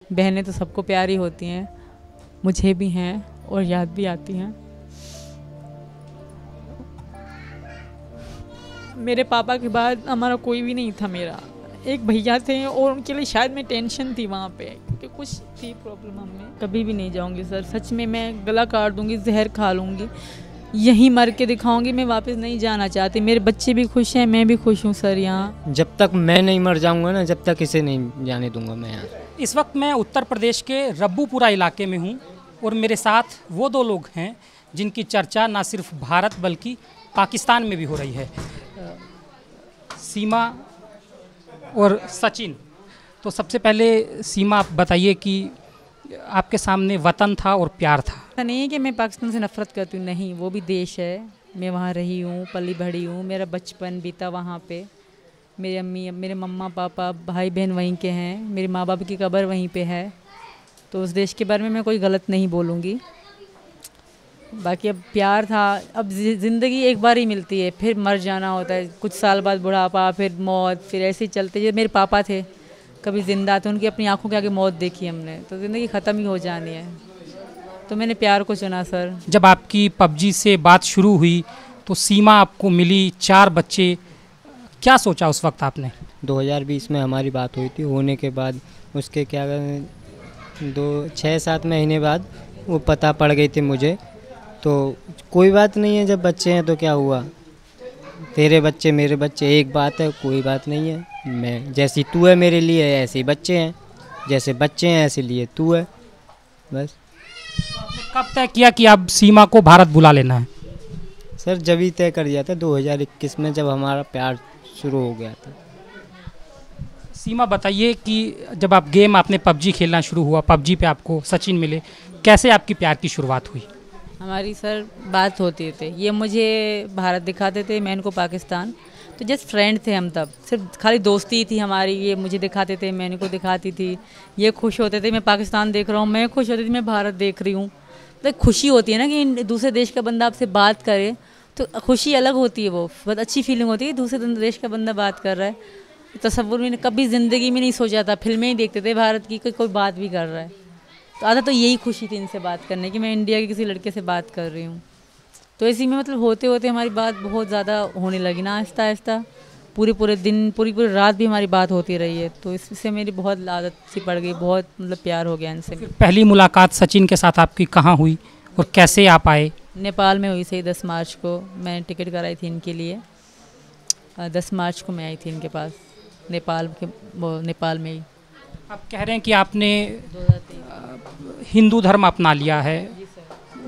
बहनें तो सबको प्यारी होती हैं, मुझे भी हैं और याद भी आती हैं। मेरे पापा के बाद हमारा कोई भी नहीं था। मेरा एक भैया थे और उनके लिए शायद मैं टेंशन थी वहाँ पे, क्योंकि कुछ थी प्रॉब्लम। हमें कभी भी नहीं जाऊँगी सर, सच में मैं गला काट दूँगी, जहर खा लूँगी, यहीं मर के दिखाऊंगी। मैं वापस नहीं जाना चाहती। मेरे बच्चे भी खुश हैं, मैं भी खुश हूँ सर यहाँ। जब तक मैं नहीं मर जाऊँगा ना, जब तक इसे नहीं जाने दूँगा मैं यहाँ। इस वक्त मैं उत्तर प्रदेश के रब्बूपुरा इलाके में हूँ और मेरे साथ वो दो लोग हैं जिनकी चर्चा ना सिर्फ भारत बल्कि पाकिस्तान में भी हो रही है, सीमा और सचिन। तो सबसे पहले सीमा, आप बताइए कि आपके सामने वतन था और प्यार था। ऐसा नहीं है कि मैं पाकिस्तान से नफरत करती हूँ, नहीं, वो भी देश है। मैं वहाँ रही हूँ, पली बढ़ी हूँ, मेरा बचपन बीता वहाँ पे। मेरी अम्मी, मेरे मम्मा पापा भाई बहन वहीं के हैं, मेरे माँ बाप की कब्र वहीं पे है। तो उस देश के बारे में मैं कोई गलत नहीं बोलूँगी। बाकी अब प्यार था। अब ज़िंदगी एक बार ही मिलती है, फिर मर जाना होता है, कुछ साल बाद बुढ़ापा, फिर मौत, फिर ऐसे ही चलते। जैसे मेरे पापा थे, कभी ज़िंदा थे, उनकी अपनी आंखों के आगे मौत देखी हमने, तो ज़िंदगी ख़त्म ही हो जानी है। तो मैंने प्यार को चुना सर। जब आपकी पबजी से बात शुरू हुई तो सीमा आपको मिली, 4 बच्चे, क्या सोचा उस वक्त आपने? 2020 में हमारी बात हुई थी। होने के बाद उसके 6-7 महीने बाद वो पता पड़ गई थी मुझे। तो कोई बात नहीं है, जब बच्चे हैं तो क्या हुआ, तेरे बच्चे मेरे बच्चे एक बात है, कोई बात नहीं है। मैं जैसी तू है मेरे लिए, ऐसे ही बच्चे हैं, जैसे बच्चे हैं ऐसे लिए तू है, बस। कब तय किया कि अब सीमा को भारत बुला लेना है? सर जब ही तय कर दिया था 2021 में, जब हमारा प्यार शुरू हो गया था। सीमा बताइए कि जब आप गेम, आपने पबजी खेलना शुरू हुआ, पबजी पे आपको सचिन मिले, कैसे आपकी प्यार की शुरुआत हुई? हमारी सर बात होती थी, ये मुझे भारत दिखाते थे, मैं इनको पाकिस्तान। तो जस्ट फ्रेंड थे हम, तब सिर्फ खाली दोस्ती थी हमारी। ये मुझे दिखाते थे, मैं इनको दिखाती थी, ये खुश होते थे मैं पाकिस्तान देख रहा हूँ, मैं खुश होती थी मैं भारत देख रही हूँ। तो खुशी होती है ना कि दूसरे देश का बंदा आपसे बात करे, तो खुशी अलग होती है, वो बहुत अच्छी फीलिंग होती है। दूसरे देश का बंदा बात कर रहा है, तसव्वुर में कभी ज़िंदगी में नहीं सोचा था। फिल्में ही देखते थे भारत की, कोई बात भी कर रहा है, तो आधा तो यही खुशी थी इनसे बात करने की, मैं इंडिया के किसी लड़के से बात कर रही हूँ। तो इसी में मतलब होते होते हमारी बात बहुत ज़्यादा होने लगी ना, आहिस्ता आहिस्ता। पूरे दिन, पूरी रात भी हमारी बात होती रही है। तो इससे मेरी बहुत आदत सी पड़ गई, बहुत मतलब प्यार हो गया इनसे। पहली मुलाकात सचिन के साथ आपकी कहाँ हुई और कैसे आप आए? नेपाल में हुई सही। 10 मार्च को मैंने टिकट कराई थी इनके लिए। 10 मार्च को मैं आई थी इनके पास, नेपाल में ही। आप कह रहे हैं कि आपने हिंदू धर्म अपना लिया है,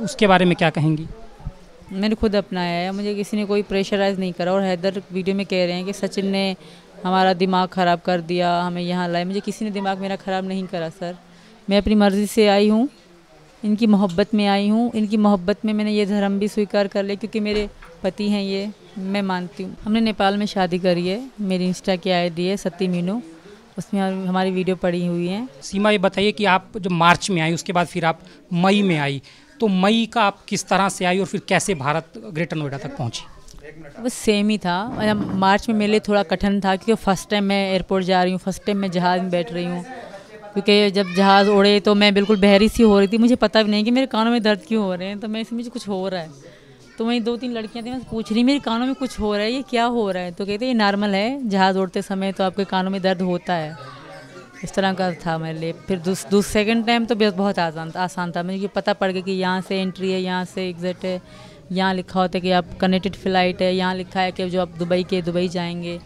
उसके बारे में क्या कहेंगी? मैंने खुद अपनाया है, मुझे किसी ने कोई प्रेशराइज़ नहीं करा। और हैदर वीडियो में कह रहे हैं कि सचिन ने हमारा दिमाग ख़राब कर दिया, हमें यहाँ लाए। मुझे किसी ने दिमाग मेरा ख़राब नहीं करा सर। मैं अपनी मर्ज़ी से आई हूँ, इनकी मोहब्बत में आई हूँ। इनकी मोहब्बत में मैंने ये धर्म भी स्वीकार कर लिया, क्योंकि मेरे पति हैं ये, मैं मानती हूँ। हमने नेपाल में शादी करी है। मेरी इंस्टा की ID है सती मीनू, उसमें हमारी वीडियो पड़ी हुई है। सीमा, ये बताइए कि आप जब मार्च में आई, उसके बाद फिर आप मई में आई, तो मई का आप किस तरह से आई और फिर कैसे भारत ग्रेटर नोएडा तक पहुंची? वो सेम ही था। मार्च में मेरे लिए थोड़ा कठिन था, क्योंकि फर्स्ट टाइम मैं एयरपोर्ट जा रही हूँ, फर्स्ट टाइम मैं जहाज़ में बैठ रही हूँ। क्योंकि जब जहाज़ उड़े तो मैं बिल्कुल बहरी सी हो रही थी, मुझे पता भी नहीं कि मेरे कानों में दर्द क्यों हो रहे हैं। तो मैं इसमें मुझे कुछ हो रहा है, तो वहीं 2-3 लड़कियां थी, मैं पूछ रही मेरे कानों में कुछ हो रहा है, ये क्या हो रहा है? तो कहते ये नॉर्मल है, जहाज़ उड़ते समय तो आपके कानों में दर्द होता है। इस तरह का था मेरे लिए। फिर सेकंड टाइम तो बहुत आसान था। मुझे पता पड़ गया कि यहाँ से एंट्री है, यहाँ से एग्ज़िट है, यहाँ लिखा होता है कि आप कनेक्टेड फ़्लाइट है, यहाँ लिखा है कि जो आप दुबई जाएंगे।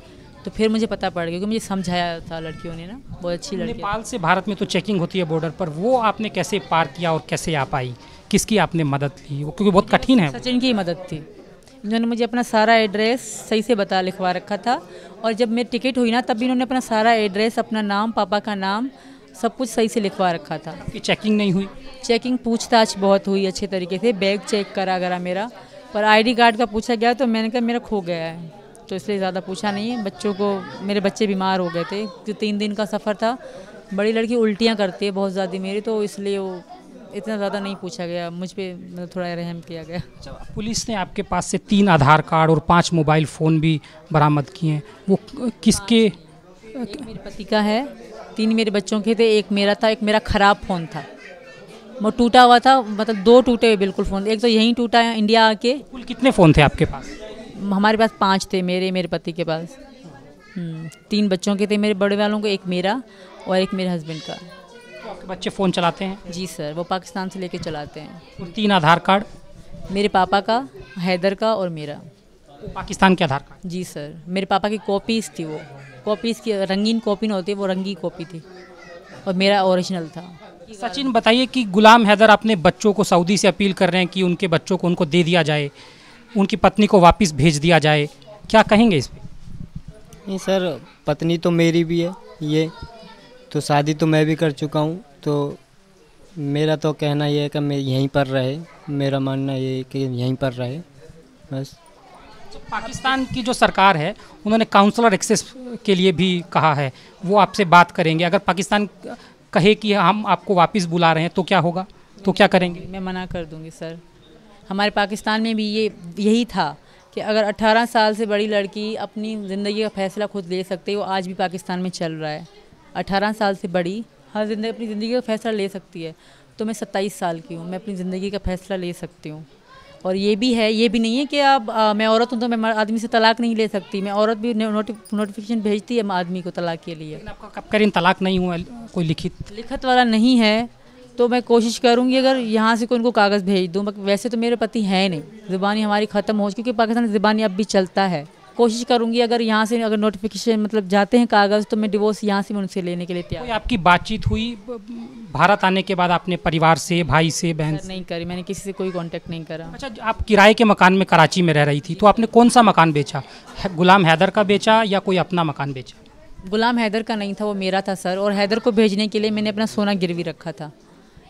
तो फिर मुझे पता पड़ गया, क्योंकि मुझे समझाया था लड़कियों ने ना, बहुत अच्छी लड़की। नेपाल से भारत में तो चेकिंग होती है बॉर्डर पर, वो आपने कैसे पार किया और कैसे आप आई? किसकी आपने मदद ली? वो क्योंकि बहुत कठिन है। सचिन की मदद थी, इन्होंने मुझे अपना सारा एड्रेस सही से लिखवा रखा था। और जब मेरी टिकट हुई ना, तब भी इन्होंने अपना सारा एड्रेस, अपना नाम, पापा का नाम, सब कुछ सही से लिखवा रखा था। चेकिंग नहीं हुई? चेकिंग पूछताछ बहुत हुई अच्छे तरीके से। बैग चेक करा गया मेरा, पर ID कार्ड का पूछा गया, तो मैंने कहा मेरा खो गया है, तो इसलिए ज़्यादा पूछा नहीं है। बच्चों को, मेरे बच्चे बीमार हो गए थे, जो 3 दिन का सफ़र था। बड़ी लड़की उल्टियाँ करती है बहुत ज़्यादा मेरी, तो इसलिए वो इतना ज़्यादा नहीं पूछा गया मुझ पे, मतलब थोड़ा रहम किया गया। पुलिस ने आपके पास से 3 आधार कार्ड और 5 मोबाइल फ़ोन भी बरामद किए हैं, वो किसके? मेरे पति का है, 3 मेरे बच्चों के थे, एक मेरा था, एक मेरा ख़राब फ़ोन था, वो टूटा हुआ था, मतलब 2 टूटे हुए बिल्कुल फ़ोन। एक तो यहीं टूटा है इंडिया आके। कुल कितने फ़ोन थे आपके पास? हमारे पास 5 थे, मेरे पति के पास। 3 बच्चों के थे मेरे बड़े वालों को, एक मेरा और एक मेरे हस्बैंड का। तो आपके बच्चे फ़ोन चलाते हैं? जी सर, वो पाकिस्तान से लेके चलाते हैं। और 3 आधार कार्ड? मेरे पापा का, हैदर का और मेरा। पाकिस्तान के आधार कार्ड? जी सर, मेरे पापा की कॉपीज़ थी, वो कॉपीज़ की रंगीन कॉपी न होती, वो रंगी कॉपी थी, और मेरा ओरिजिनल था। सचिन, बताइए कि गुलाम हैदर अपने बच्चों को सऊदी से अपील कर रहे हैं कि उनके बच्चों को उनको दे दिया जाए, उनकी पत्नी को वापस भेज दिया जाए, क्या कहेंगे इस पर? नहीं सर, पत्नी तो मेरी भी है, ये तो शादी तो मैं भी कर चुका हूँ, तो मेरा तो कहना ये है कि मैं यहीं पर रहे, मेरा मानना ये है कि यहीं पर रहे बस। पाकिस्तान की जो सरकार है उन्होंने काउंसलर एक्सेस के लिए भी कहा है, वो आपसे बात करेंगे। अगर पाकिस्तान कहे कि हम आपको वापस बुला रहे हैं तो क्या होगा, तो क्या करेंगे? मैं मना कर दूंगी सर। हमारे पाकिस्तान में भी यही था कि अगर 18 साल से बड़ी लड़की अपनी ज़िंदगी का फैसला खुद ले सकती है, वो आज भी पाकिस्तान में चल रहा है। 18 साल से बड़ी हर अपनी ज़िंदगी का फैसला ले सकती है। तो मैं 27 साल की हूँ, मैं अपनी ज़िंदगी का फैसला ले सकती हूँ। और ये भी है, ये भी नहीं है कि अब मैं औरत हूँ तो मैं आदमी से तलाक नहीं ले सकती। मैं औरत भी नोटिफिकेशन भेजती है आदमी को तलाक के लिए। आपका कब करें तलाक नहीं हुआ, कोई लिखित वाला नहीं है, तो मैं कोशिश करूँगी अगर यहाँ से कोई उनको कागज़ भेज दूँ। वैसे तो मेरे पति हैं नहीं, ज़ुबानी हमारी ख़त्म हो, क्योंकि पाकिस्तान में ज़ुबानी अब भी चलता है। कोशिश करूँगी अगर यहाँ से अगर नोटिफिकेशन मतलब जाते हैं कागज़, तो मैं डिवोर्स यहाँ से मैं उनसे लेने के लिए तैयार। कोई आपकी बातचीत हुई भारत आने के बाद आपने परिवार से, भाई से, बहन से? नहीं करी, मैंने किसी से कोई कांटेक्ट नहीं करा। अच्छा, आप किराए के मकान में कराची में रह रही थी, तो आपने कौन सा मकान बेचा? गुलाम हैदर का बेचा या कोई अपना मकान बेचा? गुलाम हैदर का नहीं था, वो मेरा था सर। और हैदर को भेजने के लिए मैंने अपना सोना गिरवी रखा था।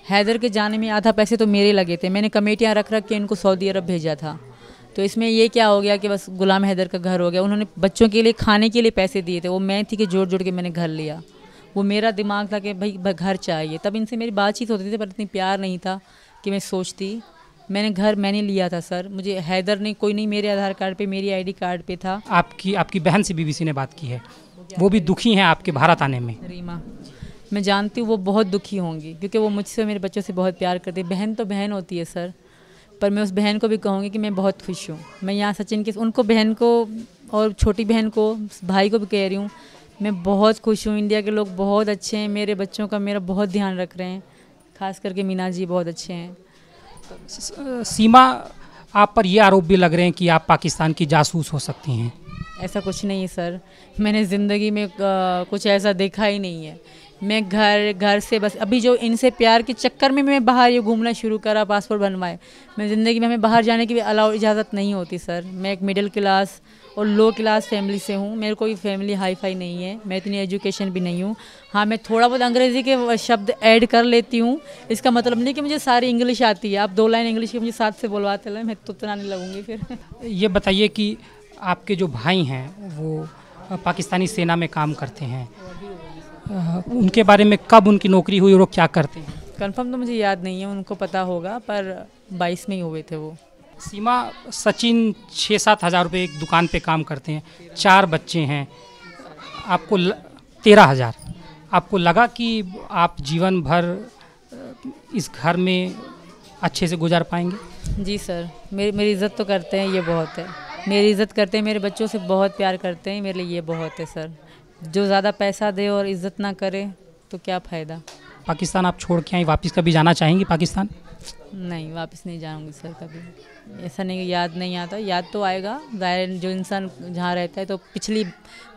हैदर के जाने में आधा पैसे तो मेरे लगे थे, मैंने कमेटियाँ रख के इनको सऊदी अरब भेजा था। तो इसमें ये क्या हो गया कि बस गुलाम हैदर का घर हो गया। उन्होंने बच्चों के लिए खाने के लिए पैसे दिए थे, वो मैं थी कि जोड़ जोड़ के मैंने घर लिया। वो मेरा दिमाग था कि भाई घर चाहिए। तब इनसे मेरी बातचीत होती थी, पर इतनी प्यार नहीं था कि मैं सोचती। मैंने लिया था सर। मुझे हैदर ने कोई नहीं, मेरे आधार कार्ड पे, मेरी आईडी कार्ड पे था। आपकी बहन से बीबीसी ने बात की है, वो भी दुखी हैं आपके भारत आने में? रीमा, मैं जानती हूँ वो बहुत दुखी होंगी, क्योंकि वो मुझसे, मेरे बच्चों से बहुत प्यार करती है। बहन तो बहन होती है सर, पर मैं उस बहन को भी कहूँगी कि मैं बहुत खुश हूँ। मैं यहाँ सचिन के उनको, बहन को और छोटी बहन को, भाई को भी कह रही हूँ, मैं बहुत खुश हूँ। इंडिया के लोग बहुत अच्छे हैं, मेरे बच्चों का मेरा बहुत ध्यान रख रहे हैं, खास करके मीना जी बहुत अच्छे हैं। सीमा, आप पर ये आरोप भी लग रहे हैं कि आप पाकिस्तान की जासूस हो सकती हैं। ऐसा कुछ नहीं है सर, मैंने ज़िंदगी में कुछ ऐसा देखा ही नहीं है। मैं घर से बस अभी जो इनसे प्यार के चक्कर में मैं बाहर ये घूमना शुरू करा, पासपोर्ट बनवाए। मैं ज़िंदगी में हमें बाहर जाने की भी अलाउ इजाज़त नहीं होती सर। मैं एक मिडिल क्लास और लो क्लास फैमिली से हूँ, मेरे कोई फैमिली हाई फाई नहीं है, मैं इतनी एजुकेशन भी नहीं हूँ। हाँ, मैं थोड़ा बहुत अंग्रेज़ी के शब्द ऐड कर लेती हूँ, इसका मतलब नहीं कि मुझे सारी इंग्लिश आती है। आप 2 लाइन इंग्लिश की मुझे साथ से बुलवाते रहे, मैं तो उतना नहीं लगूँगी फिर। ये बताइए कि आपके जो भाई हैं वो पाकिस्तानी सेना में काम करते हैं, उनके बारे में कब उनकी नौकरी हुई और वो क्या करते हैं? कंफर्म तो मुझे याद नहीं है, उनको पता होगा, पर 22 में ही हुए थे वो। सीमा, सचिन 6-7 हज़ार रुपये एक दुकान पे काम करते हैं, 4 बच्चे हैं, आपको 13,000। आपको लगा कि आप जीवन भर इस घर में अच्छे से गुजार पाएंगे? जी सर, मेरी इज़्ज़त तो करते हैं, ये बहुत है। मेरी इज़्ज़त करते हैं, मेरे बच्चों से बहुत प्यार करते हैं, मेरे लिए ये बहुत है सर। जो ज़्यादा पैसा दे और इज़्ज़त ना करे तो क्या फ़ायदा। पाकिस्तान आप छोड़ के आई, वापस कभी जाना चाहेंगी पाकिस्तान? नहीं, वापस नहीं जाऊंगी सर कभी। ऐसा नहीं कि याद नहीं आता, याद तो आएगा। ज़ाहिर जो इंसान जहाँ रहता है तो पिछली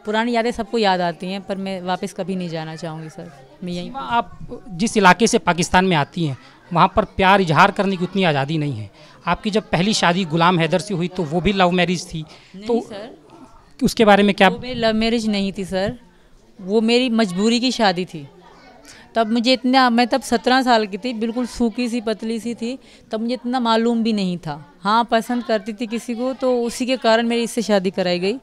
पुरानी यादें सबको याद आती हैं, पर मैं वापस कभी नहीं जाना चाहूँगी सर। मैं यहीं। आप जिस इलाके से पाकिस्तान में आती हैं वहाँ पर प्यार इजहार करने की उतनी आज़ादी नहीं है। आपकी जब पहली शादी गुलाम हैदर से हुई तो वो भी लव मैरिज थी, तो सर उसके बारे में क्या? वो मेरी लव मैरिज नहीं थी सर, वो मेरी मजबूरी की शादी थी। तब मुझे इतना, मैं तब 17 साल की थी, बिल्कुल सूखी सी पतली सी थी, तब मुझे इतना मालूम भी नहीं था। हाँ, पसंद करती थी किसी को, तो उसी के कारण मेरी इससे शादी कराई गई।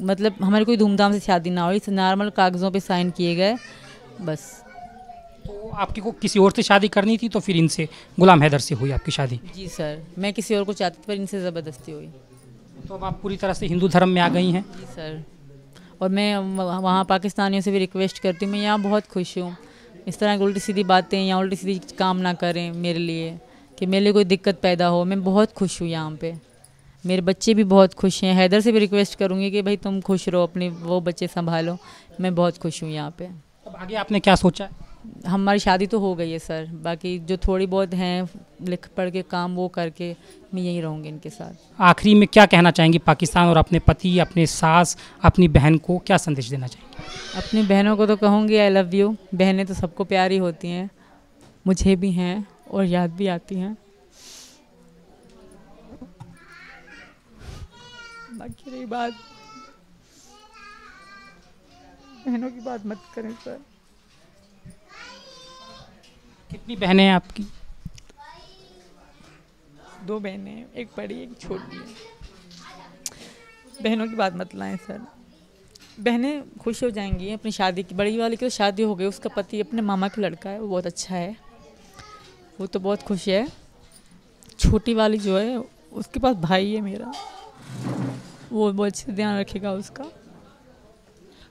मतलब हमारी कोई धूमधाम से शादी ना हुई, नॉर्मल कागज़ों पे साइन किए गए बस। तो आपकी को किसी और से शादी करनी थी, तो फिर इनसे, गुलाम हैदर से हुई आपकी शादी? जी सर, मैं किसी और को चाहती थी, पर इनसे ज़बरदस्ती हुई। तो अब आप पूरी तरह से हिंदू धर्म में आ गई हैं? जी सर, और मैं वहाँ पाकिस्तानियों से भी रिक्वेस्ट करती हूँ, मैं यहाँ बहुत खुश हूँ। इस तरह की उल्टी सीधी बातें या उल्टी सीधी काम ना करें मेरे लिए, कि मेरे लिए कोई दिक्कत पैदा हो। मैं बहुत खुश हूँ यहाँ पे, मेरे बच्चे भी बहुत खुश हैं। हैदर से भी रिक्वेस्ट करूँगी कि भाई तुम खुश रहो, अपने वो बच्चे संभालो। मैं बहुत खुश हूँ यहाँ पे। अब आगे आपने क्या सोचा है? हमारी शादी तो हो गई है सर, बाकी जो थोड़ी बहुत हैं लिख पढ़ के काम वो करके मैं यहीं रहूँगी इनके साथ। आखिरी में क्या कहना चाहेंगी पाकिस्तान और अपने पति, अपने सास, अपनी बहन को क्या संदेश देना चाहेंगे? अपनी बहनों को तो कहूँगी आई लव यू। बहनें तो सबको प्यारी होती हैं, मुझे भी हैं और याद भी आती हैं। बाकी रही बात, बहनों की बात मत करें सर। कितनी बहनें हैं आपकी? 2 बहनें हैं, एक बड़ी एक छोटी है। बहनों की बात मत लाएं सर। बहनें खुश हो जाएंगी अपनी शादी की। बड़ी वाली की तो शादी हो गई, उसका पति अपने मामा का लड़का है, वो बहुत अच्छा है, वो तो बहुत खुश है। छोटी वाली जो है उसके पास भाई है मेरा, वो बहुत अच्छे से ध्यान रखेगा उसका।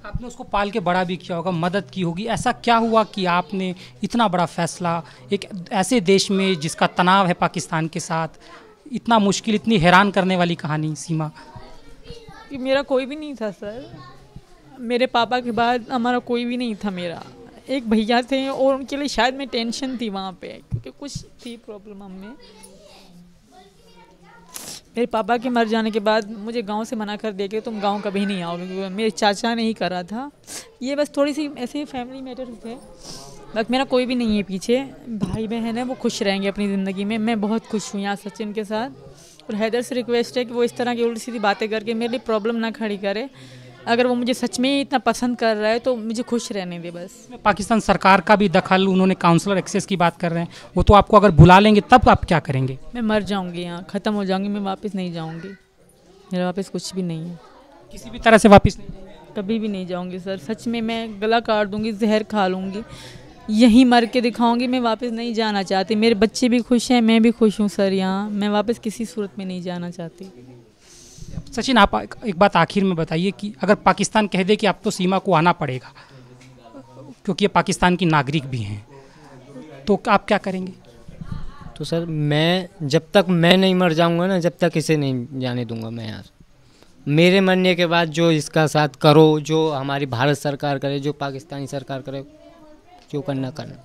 आपने उसको पाल के बड़ा भी किया होगा, मदद की होगी। ऐसा क्या हुआ कि आपने इतना बड़ा फैसला एक ऐसे देश में जिसका तनाव है पाकिस्तान के साथ, इतना मुश्किल, इतनी हैरान करने वाली कहानी सीमा? कि मेरा कोई भी नहीं था सर, मेरे पापा के बाद हमारा कोई भी नहीं था। मेरा एक भैया थे और उनके लिए शायद मैं टेंशन थी वहाँ पे, क्योंकि कुछ थी प्रॉब्लम हमें। मेरे पापा के मर जाने के बाद मुझे गांव से मना कर दिया कि तुम गांव कभी नहीं आओगे, क्योंकि मेरे चाचा ने ही करा था। ये बस थोड़ी सी ऐसे फैमिली मैटर थे, बाकी मेरा कोई भी नहीं है पीछे। भाई बहन है, वो खुश रहेंगे अपनी ज़िंदगी में। मैं बहुत खुश हूँ यहाँ सचिन के साथ। और हैदर से रिक्वेस्ट है कि वो इस तरह की उल्टी सीधी बातें करके मेरे लिए प्रॉब्लम ना खड़ी करे। अगर वो मुझे सच में ही इतना पसंद कर रहा है तो मुझे खुश रहने दे बस। पाकिस्तान सरकार का भी दखल, उन्होंने काउंसलर एक्सेस की बात कर रहे हैं, वो तो आपको अगर बुला लेंगे तब आप क्या करेंगे? मैं मर जाऊंगी, यहाँ ख़त्म हो जाऊंगी, मैं वापस नहीं जाऊंगी। मेरा वापस कुछ भी नहीं है, किसी भी तरह से वापस नहीं जाएंगे? कभी भी नहीं जाऊंगी सर। सच में मैं गला काट दूंगी, जहर खा लूँगी, यहीं मर के दिखाऊंगी। मैं वापस नहीं जाना चाहती। मेरे बच्चे भी खुश हैं, मैं भी खुश हूँ सर। यहाँ मैं वापस किसी सूरत में नहीं जाना चाहती। सचिन, आप एक बात आखिर में बताइए कि अगर पाकिस्तान कह दे कि अब तो सीमा को आना पड़ेगा, क्योंकि ये पाकिस्तान की नागरिक भी हैं, तो आप क्या करेंगे? तो सर मैं जब तक मैं नहीं मर जाऊंगा ना, जब तक इसे नहीं जाने दूंगा मैं यहाँ। मेरे मरने के बाद जो इसका साथ करो, जो हमारी भारत सरकार करे, जो पाकिस्तानी सरकार करे, जो करना करना।